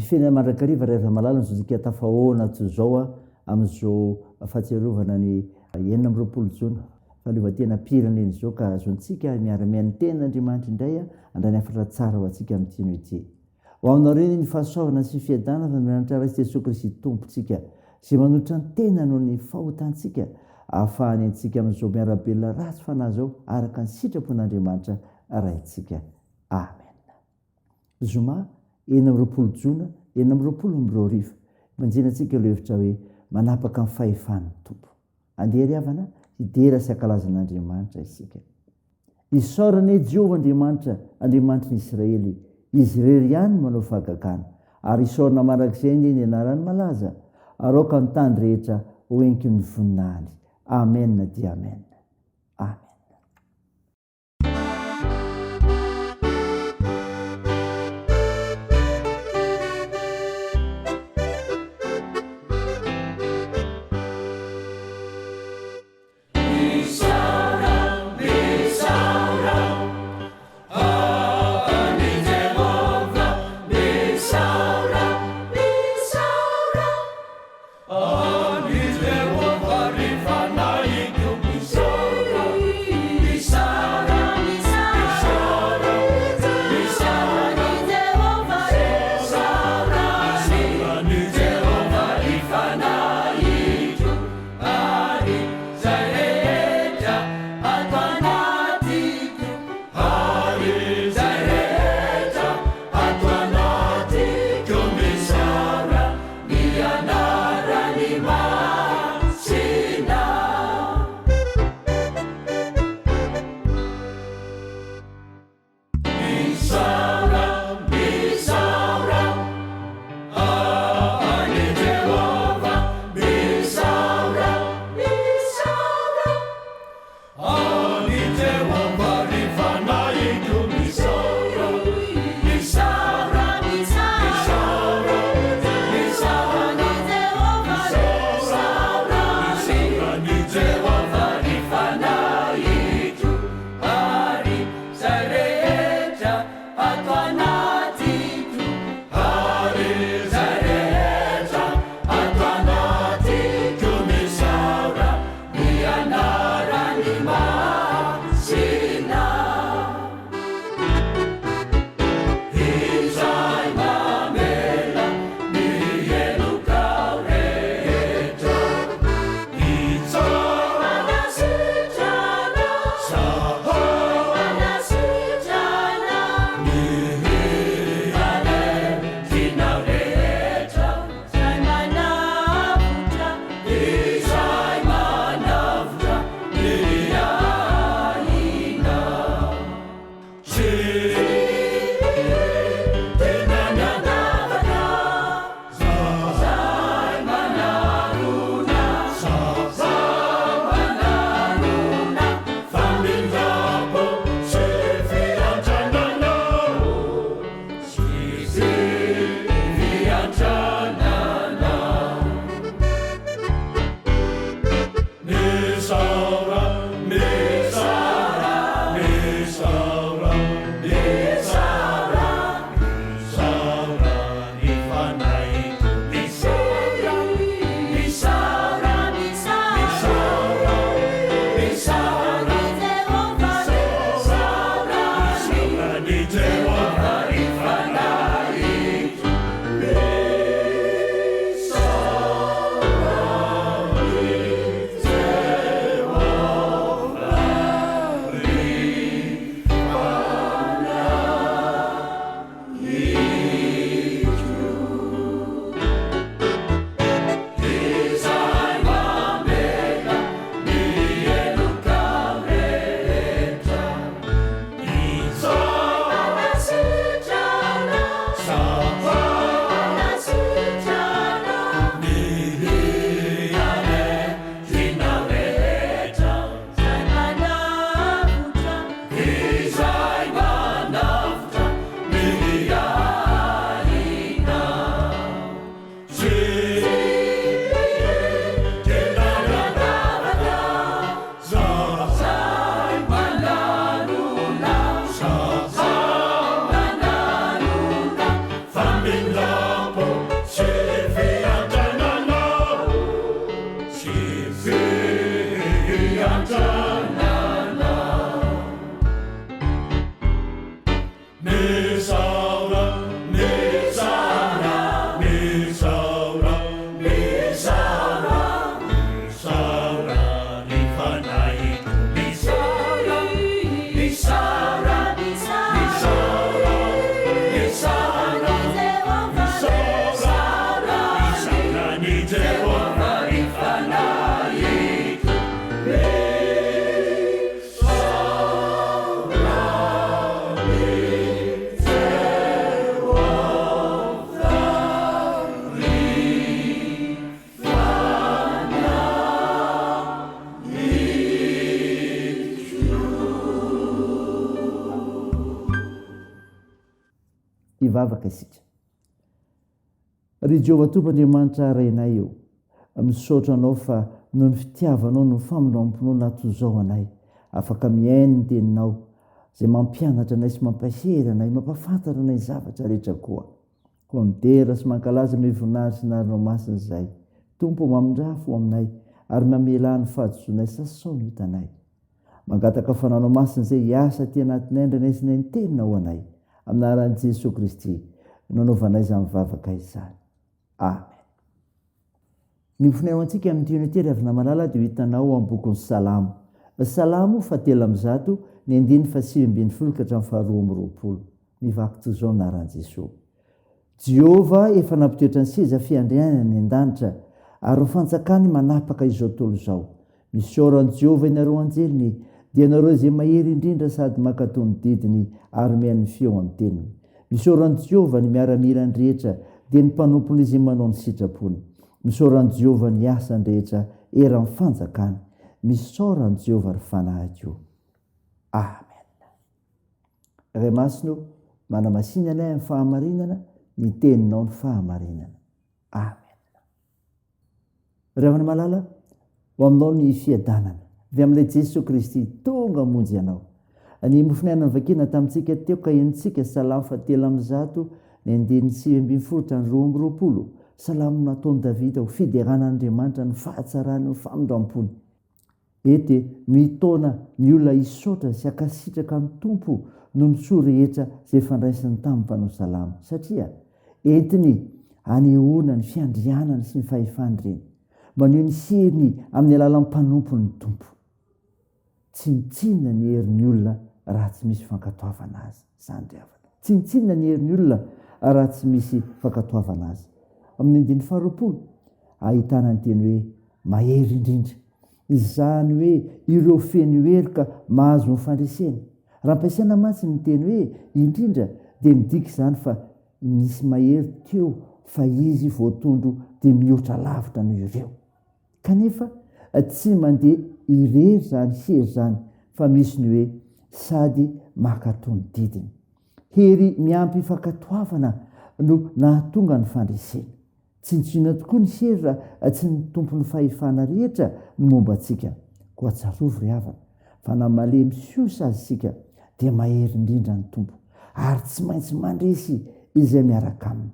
feny mandrakariva rehefa malala nzozika tafahoana to zao am'izao fahatsiarovana ny 20 jona faleovatena pirana eny zao ka zontsika miara-mian'ny ten'Andriamanitra indray andrany afatra tsara ho antsika amin'ity no ity. Ho aminareo ny fahasoavana sy fiadana fa mianatra Kristy Jesosy Kristy tompontsika sy manolotra ny tena noho ny fahotantsika ahafahany antsika amin'izao miarabelona ratsy fanahy zao araka ny sitrapon'Andriamanitra raintsika. Amen. Zoma 20 jona 2022 manjinantsika ilo hevitra hoe manapaka ny fahefan'ny tompo. Andeha ry havana hidera sy ankalazan'Andriamanitra isika. Isaorane Jehovah Andriamanitry ny Israely, izy irery ihany manao fahagagana, ary isaorana marak'izay ny anarany malaza, aroka ny tany rehetra ho enky ny voninahiny. Amen dia amen. Amen. Ani Jehovah rifanaiko misaura ivavaka isika. Ry Jehovah Tompoandriamanitra rainay eo, misaotra anao fa noho ny fitiavanao no famondoam-ponao natozao anay, afaka miaino ny teninao izay mampianatra anay sy mampahery anay, mampafantatra anay zavatra rehetra koa. Koa midera sy mankalaza me voninahitra sy narinao masina izay. Tompo mamindrafo aminay ary mamela ny fahadisoanay sasao ny hitanay. Mangataka fananao masina izay hiasa ty anatinay ndranaisina ny teninao anay. Amin'ny anaran'i Jesosy Kristy nanaovanay izany mivavaka izany. Amen. Ny mifinaio antsika amin'ny unité avy namalala dia hitanao amin'ny bokin'ny Salamo. Salamo 7:1 ny 5:20 mivaky toy izao anaran'i Jesosy. Jehova efa nampitoetra ny seza fiandrianana ny an-danitra ary ny fanjakany manapaka izao tontolo izao. Misaoran'i Jehova ianareo anjeliny, dia ianareo izay mahery indrindra sady mankatony didiny ary mihaino feo amin'ny teniny. Misaoran'i Jehova ny miaramila ny rehetra, dia ny mpanompon'ny izay manao ny sitrapony. Misaoran'i Jehova ny asany rehetra eran'ny fanjakany. Misaoran'i Jehova ry fanahy-ko. Amen. Ray masino, manamasiny anay amin'ny fahamarinana, ny teninao ny fahamarinana. Amen. Ravana malala, ho aminao ny fiadanana avy amin'ilay Jesosy Kristy tonga monjy ianao. Ny mofinainany vakina tamintsika teo ka enitsika Salamo 7:1 ny 9:20 Salamo nataon'i Davida ho fideran'Andriamanitra ny fahatsarany ny famindram-pony. Ety mitona ny olona hisaotra sy akasitraka ny tompo no ny soa rehetra izay fandraisany tamin'ny mpanao salamo, satria entiny anehoana ny fiandrianany sy ny fahefany ireny, maneho ny heriny amin'ny alalan'ny mpanompo ny tompo. Tsy mitsinona ny herin'ny olona raha tsy misy fankatoavana azy. Tsy mitsinona ny herin'ny olona raha tsy misy fankatoavana azy. Amin'ny 9:20 ahitana ny teny hoe mahery indrindra. Izany hoe ireo feno hery mahazo ny fandreseny. Raha ampiasaina mantsy ny teny hoe indrindra dia midika izany fa misy mahery teo fa izy voatondro dia mihoatra lavitra noho ireo. Kanefa tsy mandeha irery zany hery zany, fa misy ny hoe sady mankatony didiny. Hery miampy fankatoavana no nahatonga ny fandreseny. Tsy nitsina tokoa ny hery raha tsy ny tompon'ny fahefana rehetra no momba antsika. Koa tsarovy ry havana, fa na malemy siosa azy sika dia mahery indrindra ny tompo ary tsy maintsy mandresy izay miaraka aminy.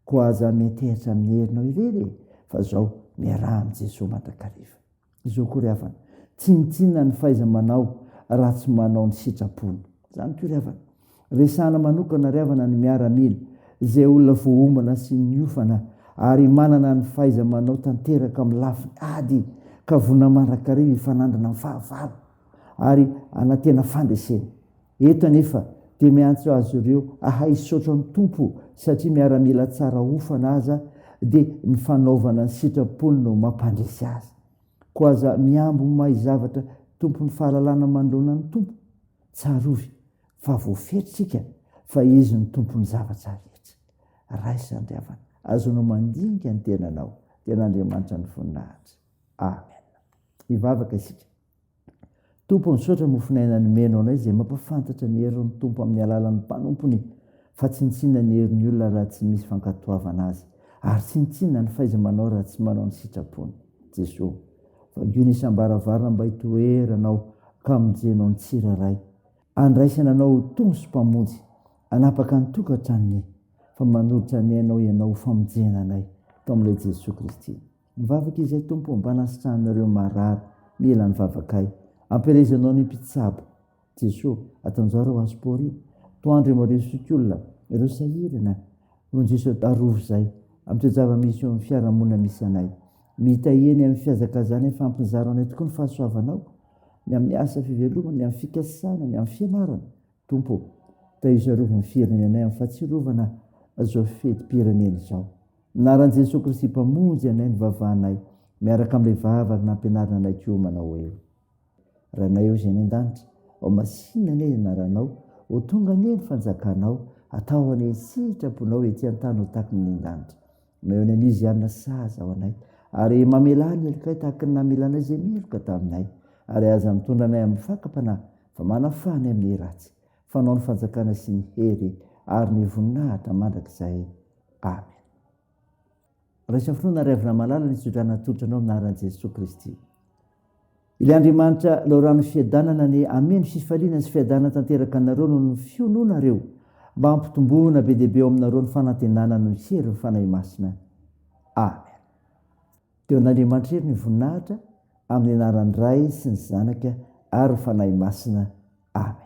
Koa aza metehitra amin'ny herinao irery, fa zao miaraha amin'i Jesosy mandrakariva. Izao koa ry havana, tsy nitsinona ny fahaiza-manao raha tsy manao ny sitrapony. Zany koa ry havana, resana manokana ry havana ny miaramila izay olona voaomana sy niofana ary manana ny fahaiza-manao tanteraka amin'ny lafiny ady ka vonina mandrakariva hifanandrina amin'ny fahavalo ary anatena fandreseny. Eto anefa dia miantso azy ireo ahay hisaotra ny tompo, satria miaramila tsara ofana aza dia ny fanaovana ny sitrapony no mampandresy azy. Koa aza miambo mahay zavatra tompon'ny fahalalana manoloana ny tompo. Tsarovy fa voafetritsika fa izy ny tompon'ny zavatra rehetra. Raisany ry havana, azonao mandinika ny tenanao, ten'Andriamanitra ny voninahitra. Amen. Ivavaka isika. Tompo misaotra mofinaina ny menao anay izay mampafantatra ny herin'ny tompo amin'ny alalan'ny mpanompony, fa tsy nitsinona ny herin'ny olona raha tsy misy fankatoavana azy, ary tsy nitsinona ny fahaiza-manao raha tsy manao ny sitrapony. Jesosy, vangio ny isam-baravarana mba hitoeranao ka mijenao ny tsiraray. Andraisana anao tongo sy mpamonjy, anapaka ny tokantranony, fa manolotra ny ainao ianao famonjena anay tao amin'ilay Jesosy Kristy. Mivavaka izay tompo mba nasitranareo marary mila ny vavakay. Amperezanao ny mpitsabo. Jesosy, atanjaro azy porina. Toandro mareo sikolona, ireo sahirana, ronjiso tarovo izay, amin'ny zava-misy eo amin'ny fiarahamonina misy anay. Mitaheny amin'ny fiazakazany fampinjaro anay tokoa ny fahasoavanao, ny amin'ny asa fivelomana, ny amin'ny fikasana, ny amin'ny fianarana. Tompo, tahizarovy ny firenenay amin'ny fahatsirovana zao fetim-pirenena izao. Anaran'i Jesosy Kristy mpamonjy anay ny vavanay, miaraka amin'ilay vavaka nampianarana anay koa manao eo. Ranay eo izay ny an-danitra, ao masinana eny anaranao, ho tonga ane ny fanjakanao, atao ane sitraponao ety an-tany ho taky ny an-danitra. Meo ny anizy anina saza ao anay, ary mamela ny elikay tahaky ny namelanay izay meloka taminay, ary aza mitondra anay amin'ny fakapana, fa manafany amin'ny ratsy, fanao ny fanjakana sy ny hery ary ny voninahitra mandrakizay. Amen. Raisany finoana revina malala ny tsodrana tolotranao aminaran'i Jesosy Kristy. Ilay Andriamanitra loharano fiadanana ny ameny fifaliana sy fiadanana tanteraka anareo no ny fiononareo mba hampitomboana be deaibe eo aminareo ny fanantenana no hery ny fanahy masina. Amen. Teo an'Andriamanitra hery ny voninahitra amin'ny anaran'ny Ray sy ny Zanaka ary ny fanahy masina. Amen.